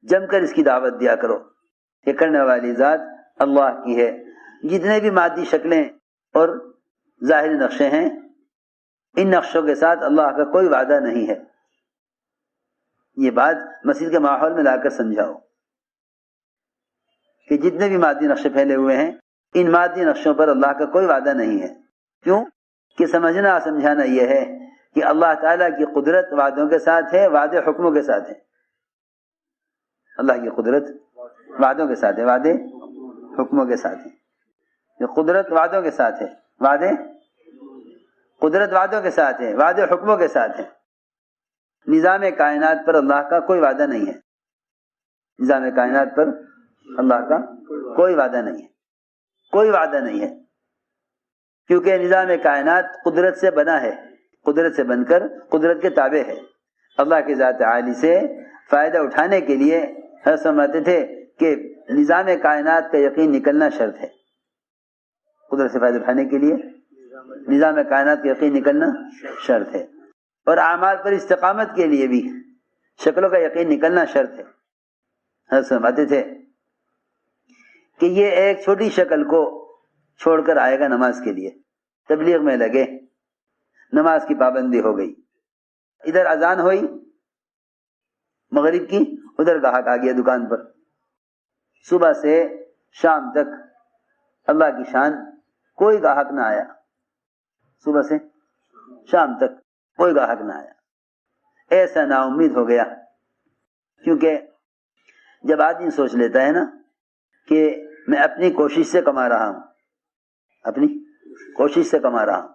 جم کر اس کی دعوت دیا کرو. یہ کرنے والی ذات اللہ کی ہے. جتنے بھی مادی شکلیں اور ظاہری نقشے ہیں ان نقشوں کے ساتھ اللہ کا کوئی وعدہ نہیں ہے. یہ بات مسجد کے ماحول میں لا کر سمجھاؤ کہ جتنے بھی مادی نقشے پھیلے ہوئے ہیں ان مادی نقشوں پر اللہ کا کوئی وعدہ نہیں ہے. کیوں کہ سمجھنا سمجھانا یہ ہے کہ اللہ تعالیٰ کی قدرت وعدوں کے ساتھ ہے, وعدے حکموں کے ساتھ ہے. اللہ کی قدرت وعدوں کے ساتھ ہے, وعدے حکموں کے ساتھ ہے. یہ قدرت وعدوں کے ساتھ ہے, وعدے قدرت وعدوں کے ساتھ ہے, وعدے حکموں کے ساتھ ہے. نظام کائنات پر اللہ کا کوئی وعدہ نہیں ہے. نظام کائنات پر اللہ کا کوئی وعدہ نہیں ہے, کوئی وعدہ نہیں ہے. کیونکہ نظام کائنات قدرت سے بنا ہے, قدرت سے بن کر قدرت کے تابع ہے. اللہ کی ذات عالی سے فائدہ اٹھانے کے لیے ہم سمجھتے تھے کہ نظام کائنات کا یقین نکلنا شرط ہے. قدرت سے فائدہ اٹھانے کے لیے نظام کائنات کا یقین نکلنا شرط ہے, اور اعمال پر استقامت کے لیے بھی شکلوں کا یقین نکلنا شرط ہے. ہم سمجھتے تھے کہ یہ ایک چھوٹی شکل کو چھوڑ کر آئے گا نماز کے لیے, تبلیغ میں لگے, نماز کی پابندی ہو گئی, ادھر اذان ہوئی مغرب کی, ادھر گاہک آ گیا دکان پر. صبح سے شام تک اللہ کی شان کوئی گاہک نہ آیا, صبح سے شام تک کوئی گاہک نہ آیا. ایسا نا امید ہو گیا. کیونکہ جب آدمی سوچ لیتا ہے نا کہ میں اپنی کوشش سے کما رہا ہوں, اپنی کوشش سے کما رہا ہوں.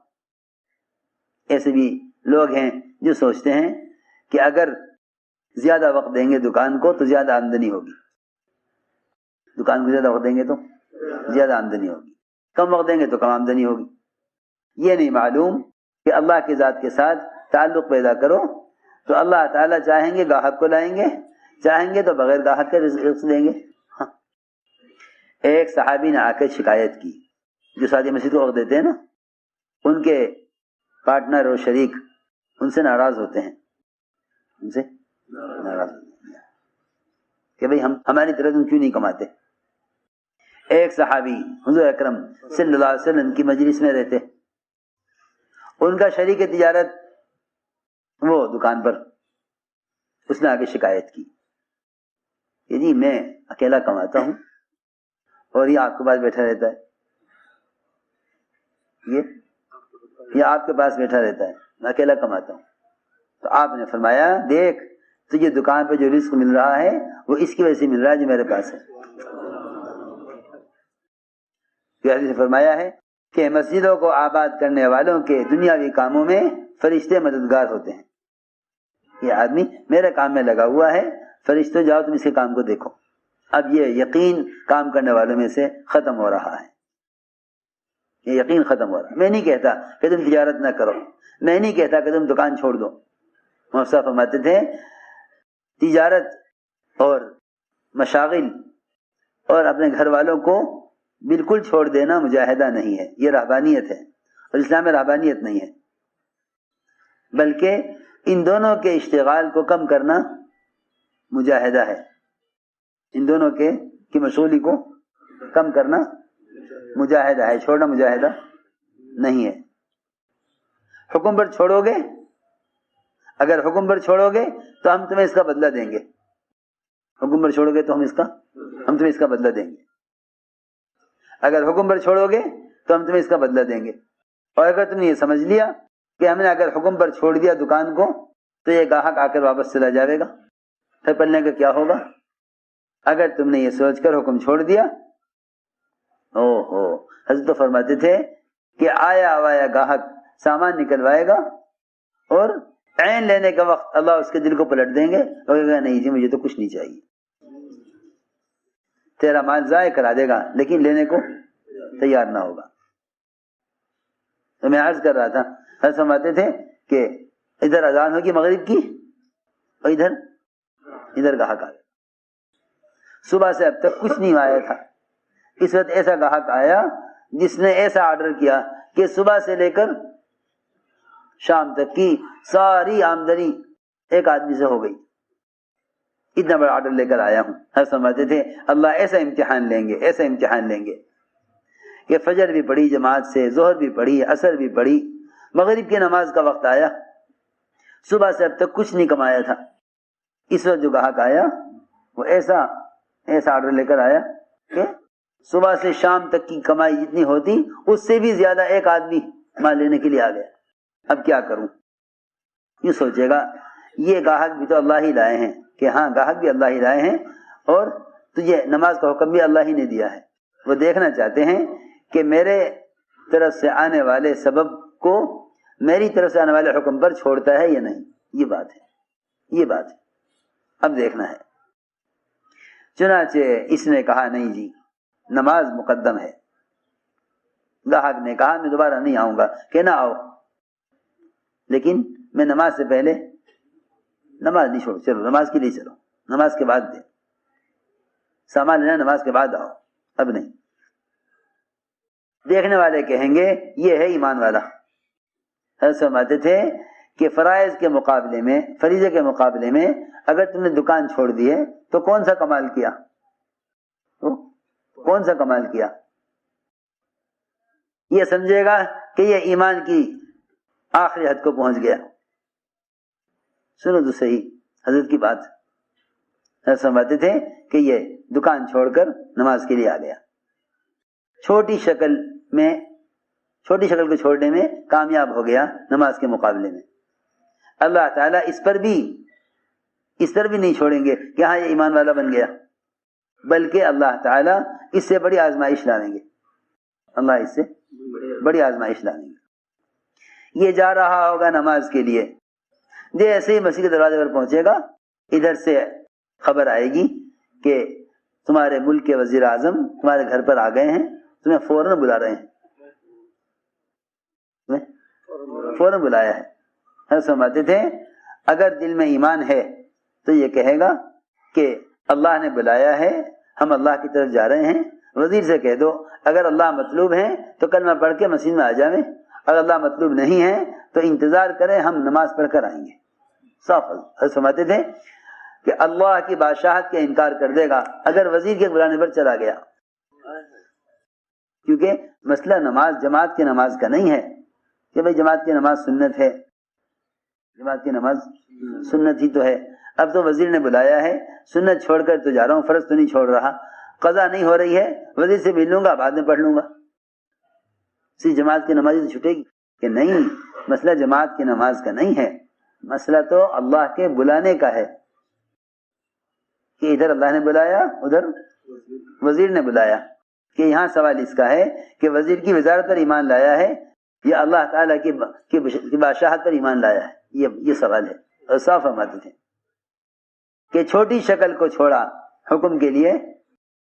ایسے بھی لوگ ہیں جو سوچتے ہیں کہ اگر زیادہ وقت دیں گے دکان کو تو زیادہ آمدنی ہوگی, دکان کو زیادہ وقت دیں گے تو زیادہ آمدنی ہوگی, کم وقت دیں گے تو کم آمدنی ہوگی. یہ نہیں معلوم کہ اللہ کی ذات کے ساتھ تعلق پیدا کرو تو اللہ تعالیٰ چاہیں گے گاہک کو لائیں گے, چاہیں گے تو بغیر گاہک کے رزق دیں گے. ہاں. ایک صحابی نے آ کے شکایت کی, جو ساتھی مسجد کو وقت دیتے ہیں نا, ان کے پارٹنر اور شریک ان سے ناراض ہوتے ہیں, ان سے ناراض ہوتے ہیں کہ بھئی ہماری طرح تم کیوں نہیں کماتے. ایک صحابی حضور اکرم صلی اللہ علیہ وسلم کی مجلس میں رہتے, ان کا شریک تجارت وہ دکان پر, اس نے آگے شکایت کی کہ جی میں اکیلا کماتا ہوں اور یہ آپ کے پاس بیٹھا رہتا ہے, یہ آپ کے پاس بیٹھا رہتا ہے, میں اکیلا کماتا ہوں. تو آپ نے فرمایا دیکھ تجھے دکان پہ جو رزق مل رہا ہے وہ اس کی وجہ سے مل رہا ہے جو میرے پاس ہے. حدیث میں فرمایا ہے کہ مسجدوں کو آباد کرنے والوں کے دنیاوی کاموں میں فرشتے مددگار ہوتے ہیں. یہ آدمی میرے کام میں لگا ہوا ہے, فرشتوں جاؤ تم اس کے کام کو دیکھو. اب یہ یقین کام کرنے والوں میں سے ختم ہو رہا ہے, یہ یقین ختم ہو رہا ہے. میں نہیں کہتا کہ تم تجارت نہ کرو, میں نہیں کہتا کہ تم دکان چھوڑ دو. موسیٰ فرماتے تھے تجارت اور مشاغل اور اپنے گھر والوں کو بالکل چھوڑ دینا مجاہدہ نہیں ہے, یہ رہبانیت ہے, اور اسلام میں رہبانیت نہیں ہے. بلکہ ان دونوں کے اشتغال کو کم کرنا مجاہدہ ہے, ان دونوں کی مشغولی کو کم کرنا مجاہدہ ہے, چھوڑنا مجاہدہ نہیں ہے. حکم پر چھوڑو گے, اگر حکم پر چھوڑو گے تو ہم تمہیں اس کا بدلہ دیں گے, حکم پر چھوڑو گے تو ہم تمہیں اس کا بدلہ دیں گے. اگر حکم پر چھوڑو گے تو ہم تمہیں اس کا بدلہ دیں گے. اور اگر تم نے یہ سمجھ لیا کہ ہم نے اگر حکم پر چھوڑ دیا دکان کو تو یہ گاہک آ کر واپس چلا جائے گا, پھر پلنے کا کیا ہوگا. اگر تم نے یہ سوچ کر حکم چھوڑ دیا, حضرت تو فرماتے تھے کہ آیا آوایا گاہک سامان نکلوائے گا اور عین لینے کا وقت اللہ اس کے دل کو پلٹ دیں گے, کہے گا نہیں جی مجھے تو کچھ نہیں چاہیے. تیرا مال ضائع کرا دے گا لیکن لینے کو تیار نہ ہوگا. تو میں عرض کر رہا تھا, حضرت فرماتے تھے کہ ادھر اذان ہوگی مغرب کی اور ادھر گاہک آ گیا. صبح سے اب تک کچھ نہیں آیا تھا, اس وقت ایسا گاہک آیا جس نے ایسا آرڈر کیا کہ صبح سے لے کر شام تک کی ساری آمدنی ایک آدمی سے ہو گئی. اتنا بڑا آرڈر لے کر آیا ہوں. ہر سمجھتے تھے اللہ ایسا امتحان لیں گے، ایسا امتحان لیں گے کہ فجر بھی پڑھی جماعت سے، ظہر بھی پڑھی، عصر بھی پڑھی، مغرب کی نماز کا وقت آیا، صبح سے اب تک کچھ نہیں کمایا تھا. اس وقت جو گاہک آیا وہ ایسا آرڈر لے کر آیا کہ صبح سے شام تک کی کمائی جتنی ہوتی اس سے بھی زیادہ ایک آدمی مال لینے کے لیے آ گیا. اب کیا کروں؟ یہ سوچے گا یہ گاہک بھی تو اللہ ہی لائے ہیں، کہ ہاں گاہک بھی اللہ ہی لائے ہیں اور تجھے نماز کا حکم بھی اللہ ہی نے دیا ہے. وہ دیکھنا چاہتے ہیں کہ میرے طرف سے آنے والے سبب کو میری طرف سے آنے والے حکم پر چھوڑتا ہے یا نہیں. یہ بات ہے اب دیکھنا ہے. چنانچہ اس نے کہا نہیں جی نماز مقدم ہے. گاہک نے کہا میں دوبارہ نہیں آؤں گا. کہ نہ آؤ لیکن میں نماز سے پہلے نماز نہیں چھوڑ، چلو نماز کے لیے چلو، نماز کے بعد دے سامان لینا، نماز کے بعد آؤ، اب نہیں. دیکھنے والے کہیں گے یہ ہے ایمان والا. حضرت فرماتے تھے کہ فرائض کے مقابلے میں، فریضے کے مقابلے میں اگر تم نے دکان چھوڑ دی ہے تو کون سا کمال کیا؟ کون سا کمال کیا؟ یہ سمجھے گا کہ یہ ایمان کی آخری حد کو پہنچ گیا. سنو تو صحیح حضرت کی بات. حضرت فرماتے تھے کہ یہ دکان چھوڑ کر نماز کے لیے آ گیا. چھوٹی شکل کو چھوڑنے میں کامیاب ہو گیا نماز کے مقابلے میں. اللہ تعالیٰ اس پر بھی نہیں چھوڑیں گے کہ ہاں یہ ایمان والا بن گیا، بلکہ اللہ تعالیٰ اس سے بڑی آزمائش لاویں گے. اللہ اس سے بڑی آزمائش لاویں گے. یہ جا رہا ہوگا نماز کے لیے، جیسے ہی مسجد کے دروازے پر پہنچے گا ادھر سے خبر آئے گی کہ تمہارے ملک کے وزیر اعظم تمہارے گھر پر آ گئے ہیں، تمہیں فوراً بلا رہے ہیں. فوراً بلایا ہے. ہم سمجھتے تھے اگر دل میں ایمان ہے تو یہ کہے گا کہ اللہ نے بلایا ہے، ہم اللہ کی طرف جا رہے ہیں. وزیر سے کہہ دو اگر اللہ مطلوب ہے تو کلمہ پڑھ کے مسجد میں آ جائیں، اگر اللہ مطلوب نہیں ہے تو انتظار کریں، ہم نماز پڑھ کر آئیں گے. صاف سمجھتے تھے کہ اللہ کی بادشاہت کا انکار کر دے گا اگر وزیر کے بلانے پر چلا گیا. کیونکہ مسئلہ نماز جماعت کی نماز کا نہیں ہے کہ بھئی جماعت کی نماز سنت ہے، جماعت کی نماز سنت ہی تو ہے. اب تو وزیر نے بلایا ہے، سنت چھوڑ کر تو جا رہا ہوں، فرض تو نہیں چھوڑ رہا، قضا نہیں ہو رہی ہے، وزیر سے مل لوں گا بعد میں پڑھ لوں گا. اسی جماعت کی نماز تو چھٹے گی کہ نہیں. مسئلہ جماعت کی نماز کا نہیں ہے، مسئلہ تو اللہ کے بلانے کا ہے کہ ادھر اللہ نے بلایا ادھر وزیر نے بلایا. کہ یہاں سوال اس کا ہے کہ وزیر کی وزارت پر ایمان لایا ہے یا اللہ تعالیٰ کی بادشاہت پر ایمان لایا ہے. یہ سوال ہے. اور صاف فرماتے تھے کہ چھوٹی شکل کو چھوڑا حکم کے لیے،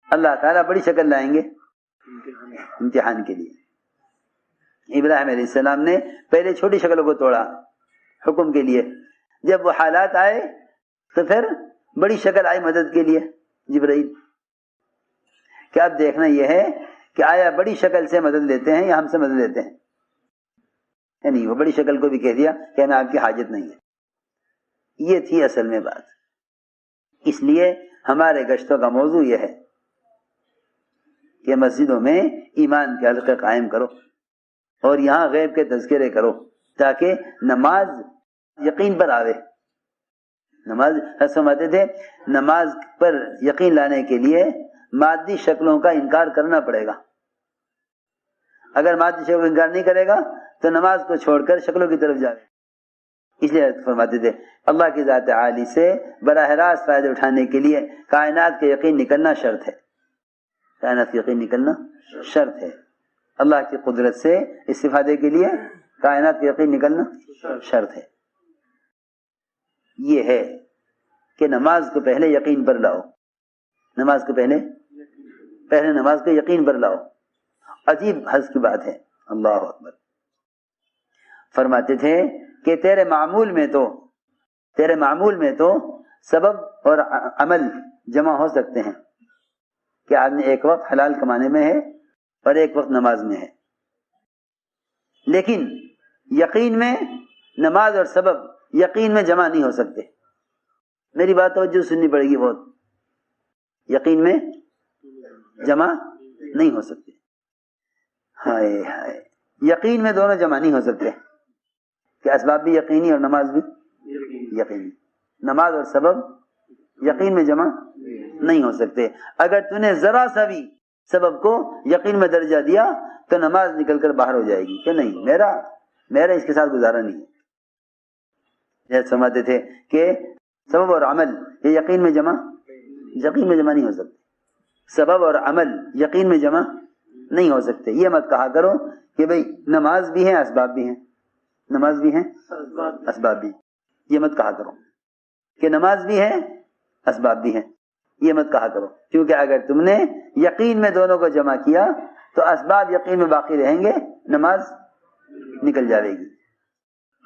اللہ تعالیٰ بڑی شکل لائیں گے امتحان کے لیے. ابراہیم علیہ السلام نے پہلے چھوٹی شکل کو توڑا حکم کے لیے، جب وہ حالات آئے تو پھر بڑی شکل آئی مدد کے لیے جبرائیل. کہ اب دیکھنا یہ ہے کہ آیا بڑی شکل سے مدد لیتے ہیں یا ہم سے مدد لیتے ہیں. یعنی وہ بڑی شکل کو بھی کہہ دیا کہ ہمیں آپ کی حاجت نہیں ہے. یہ تھی اصل میں بات. اس لیے ہمارے گشتوں کا موضوع یہ ہے کہ مسجدوں میں ایمان کے حلقے قائم کرو اور یہاں غیب کے تذکرے کرو تاکہ نماز یقین پر آوے. نماز سمجھتے تھے نماز پر یقین لانے کے لیے مادی شکلوں کا انکار کرنا پڑے گا. اگر مادی شکلوں کا انکار نہیں کرے گا تو نماز کو چھوڑ کر شکلوں کی طرف جائے. اس لیے فرماتے تھے اللہ کی ذات عالی سے براہ راست فائدہ اٹھانے کے لیے کائنات کے یقین نکلنا شرط ہے. کائنات کے یقین نکلنا شرط ہے. اللہ کی قدرت سے استفادے کے لیے کائنات کے یقین نکلنا شرط ہے. یہ ہے کہ نماز کو پہلے یقین پر لاؤ. نماز کو پہلے نماز کو یقین پر لاؤ. عجیب حظ کی بات ہے. اللہ اکبر. فرماتے تھے کہ تیرے معمول میں تو سبب اور عمل جمع ہو سکتے ہیں کہ آدمی ایک وقت حلال کمانے میں ہے اور ایک وقت نماز میں ہے، لیکن یقین میں نماز اور سبب یقین میں جمع نہیں ہو سکتے. میری بات توجہ سننی پڑے گی بہت. یقین میں جمع نہیں ہو سکتے. ہائے ہائے, یقین میں دونوں جمع نہیں ہو سکتے کہ اسباب بھی یقینی اور نماز بھی یقینی. نماز اور سبب یقین میں جمع نہیں ہو سکتے. اگر تو نے ذرا سا بھی سبب کو یقین میں درجہ دیا تو نماز نکل کر باہر ہو جائے گی کہ نہیں, میرا اس کے ساتھ گزارا نہیں ہے. جیسے سمجھتے تھے کہ سبب اور عمل یہ یقین میں جمع نہیں ہو سکتے. سبب اور عمل یقین میں جمع نہیں ہو سکتے. یہ مت کہا کرو کہ بھئی نماز بھی ہے اسباب بھی ہیں, نماز بھی ہیں اسباب بھی. یہ مت کہا کرو کہ نماز بھی ہے اسباب بھی ہیں. یہ مت کہا کرو, کیونکہ اگر تم نے یقین میں دونوں کو جمع کیا تو اسباب یقین میں باقی رہیں گے, نماز نکل جائے گی,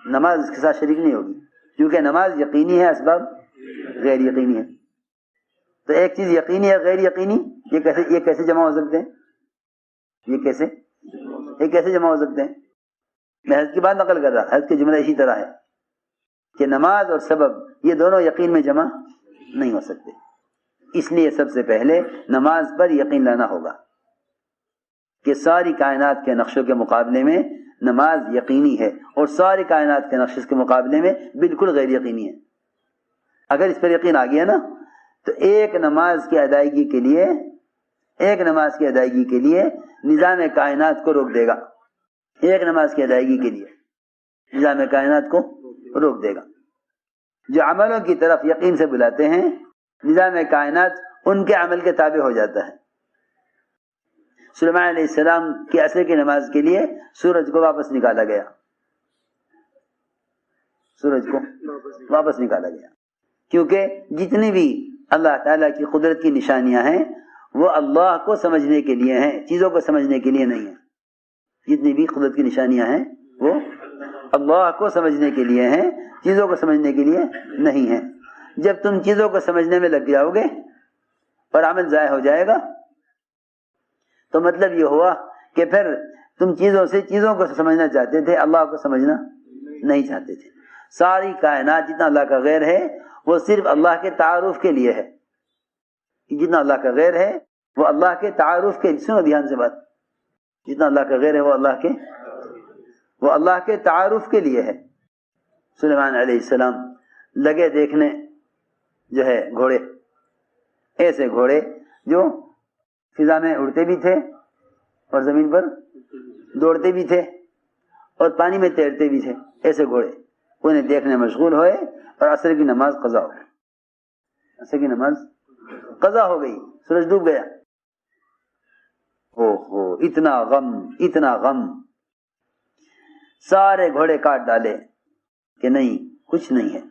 نماز اس کے ساتھ شریک نہیں ہوگی. کیونکہ نماز یقینی ہے, اسباب غیر یقینی ہے. تو ایک چیز یقینی ہے غیر یقینی, یہ کیسے جمع ہو سکتے ہیں؟ یہ کیسے جمع ہو سکتے ہیں؟ میں حضرت کی بات نقل کر رہا. حضرت کے جملہ اسی طرح ہے کہ نماز اور سبب یہ دونوں یقین میں جمع نہیں ہو سکتے. اس لیے سب سے پہلے نماز پر یقین لانا ہوگا کہ ساری کائنات کے نقشوں کے مقابلے میں نماز یقینی ہے, اور ساری کائنات کے نقشے کے مقابلے میں بالکل غیر یقینی ہے. اگر اس پر یقین آ گیا نا تو ایک نماز کی ادائیگی کے لیے نظام کائنات کو روک دے گا. ایک نماز کی ادائیگی کے لیے نظام کائنات کو روک دے گا. جو عملوں کی طرف یقین سے بلاتے ہیں, نظام کائنات ان کے عمل کے تابع ہو جاتا ہے. سلیمان علیہ السلام کی عصر کی نماز کے لیے سورج کو واپس نکالا گیا, کیونکہ جتنی بھی اللہ تعالیٰ کی قدرت کی نشانیاں ہیں وہ اللہ کو سمجھنے کے لیے ہیں, چیزوں کو سمجھنے کے لیے نہیں ہیں. جتنی بھی قدرت کی نشانیاں ہیں وہ اللہ کو سمجھنے کے لیے ہیں, چیزوں کو سمجھنے کے لیے نہیں ہیں. جب تم چیزوں کو سمجھنے میں لگ جاؤ گے اور عمل ضائع ہو جائے گا تو مطلب یہ ہوا کہ پھر تم چیزوں کو سمجھنا چاہتے تھے, اللہ کو سمجھنا نہیں چاہتے تھے. ساری کائنات جتنا اللہ کا غیر ہے وہ صرف اللہ کے تعارف کے لیے ہے. جتنا اللہ کا غیر ہے وہ اللہ کے تعارف کے, سنو دھیان سے بات, جتنا اللہ کا غیر ہے وہ اللہ کے تعارف کے لیے ہے. سلیمان علیہ السلام لگے دیکھنے جو ہے گھوڑے, ایسے گھوڑے جو فضا میں اڑتے بھی تھے اور زمین پر دوڑتے بھی تھے اور پانی میں تیرتے بھی تھے. ایسے گھوڑے انہیں دیکھنے مشغول ہوئے اور عصر کی نماز قضا ہو گئی. سورج ڈوب گیا. اتنا غم. سارے گھوڑے کاٹ ڈالے کہ نہیں, کچھ نہیں ہے.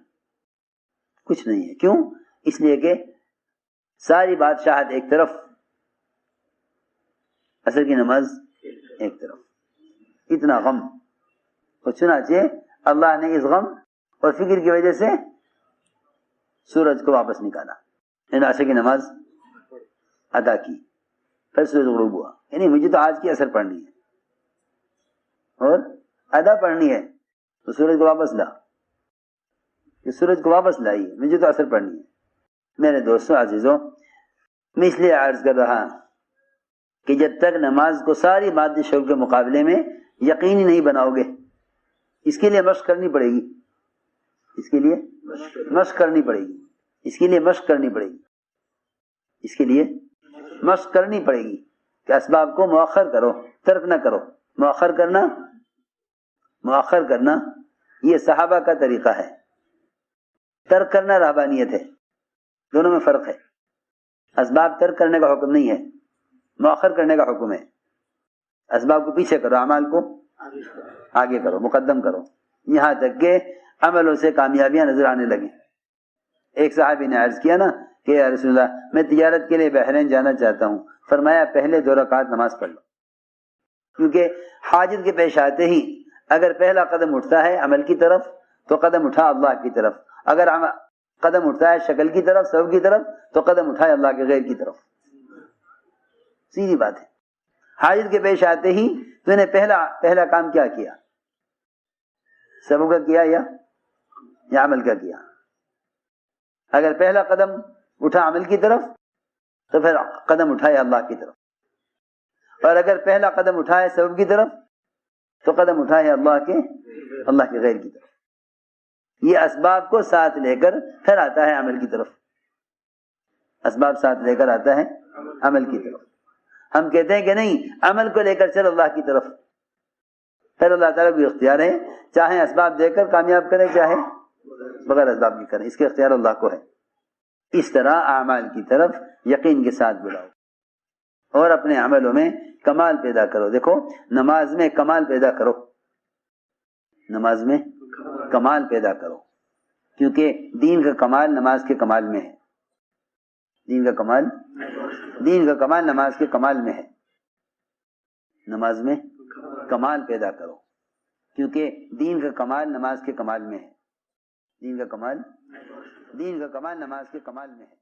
کیوں؟ اس لیے کہ ساری بادشاہت ایک طرف, عصر کی نماز ایک طرف. اتنا غم. اور چنانچہ اللہ نے اس غم اور فکر کی وجہ سے سورج کو واپس نکالا, یعنی عصر کی نماز ادا کی. پھر سورج غروب ہوا. یعنی مجھے تو آج کی اثر پڑھنی ہے اور ادا پڑھنی ہے تو سورج کو واپس لائی, مجھے تو اثر پڑھنی ہے. میرے دوستوں عزیزوں, میں اس لیے عرض کر رہا کہ جب تک نماز کو ساری مادی شعور کے مقابلے میں یقینی نہیں بناؤ گے, اس کے لیے مشق کرنی پڑے گی. اس کے لیے مشق کرنی پڑے گی کہ اسباب کو مؤخر کرو, ترک نہ کرو. مؤخر کرنا یہ صحابہ کا طریقہ ہے, ترک کرنا رہبانیت ہے. دونوں میں فرق ہے. اسباب ترک کرنے کا حکم نہیں ہے, مؤخر کرنے کا حکم ہے. اسباب کو پیچھے کرو, اعمال کو آگے کرو, مقدم کرو, یہاں تک کہ عملوں سے کامیابیاں نظر آنے لگیں. ایک صحابی نے عرض کیا نا کہ یا رسول اللہ, میں تجارت کے لیے بحرین جانا چاہتا ہوں. فرمایا پہلے 2 رکعت نماز پڑھ لو, کیونکہ حاجت کے پیش آتے ہی اگر پہلا قدم اٹھتا ہے عمل کی طرف تو قدم اٹھا اللہ کی طرف, اگر قدم اٹھتا ہے شکل کی طرف, سبب کی طرف, تو قدم اٹھائے اللہ کے غیر کی طرف. سیدھی بات ہے. حاجت کے پیش آتے ہی تو نے پہلا کام کیا کیا؟ سبب کا کیا یا عمل کا کیا؟ اگر پہلا قدم اٹھا عمل کی طرف تو پھر قدم اٹھائے اللہ کی طرف، اور اگر پہلا قدم اٹھائے سبب کی طرف تو قدم اٹھائے اللہ کے غیر کی طرف۔ یہ اسباب کو ساتھ لے کر پھر آتا ہے عمل کی طرف، اسباب ساتھ لے کر آتا ہے عمل کی طرف۔ ہم کہتے ہیں کہ نہیں، عمل کو لے کر چل اللہ کی طرف، پھر اللہ تعالیٰ کو اختیار ہے، چاہے اسباب دے کر کامیاب کرے چاہے بغیر اسباب کی کرے، اس کے اختیار اللہ کو ہے۔ اس طرح اعمال کی طرف یقین کے ساتھ بلاؤ اور اپنے عملوں میں کمال پیدا کرو۔ دیکھو نماز میں کمال پیدا کرو، نماز میں کمال پیدا کرو، کیونکہ دین کا کمال نماز کے کمال میں ہے، دین کا کمال نماز کے کمال میں ہے۔ نماز میں کمال پیدا کرو، کیونکہ دین کا کمال نماز کے کمال میں ہے، دین کا کمال نماز کے کمال میں ہے۔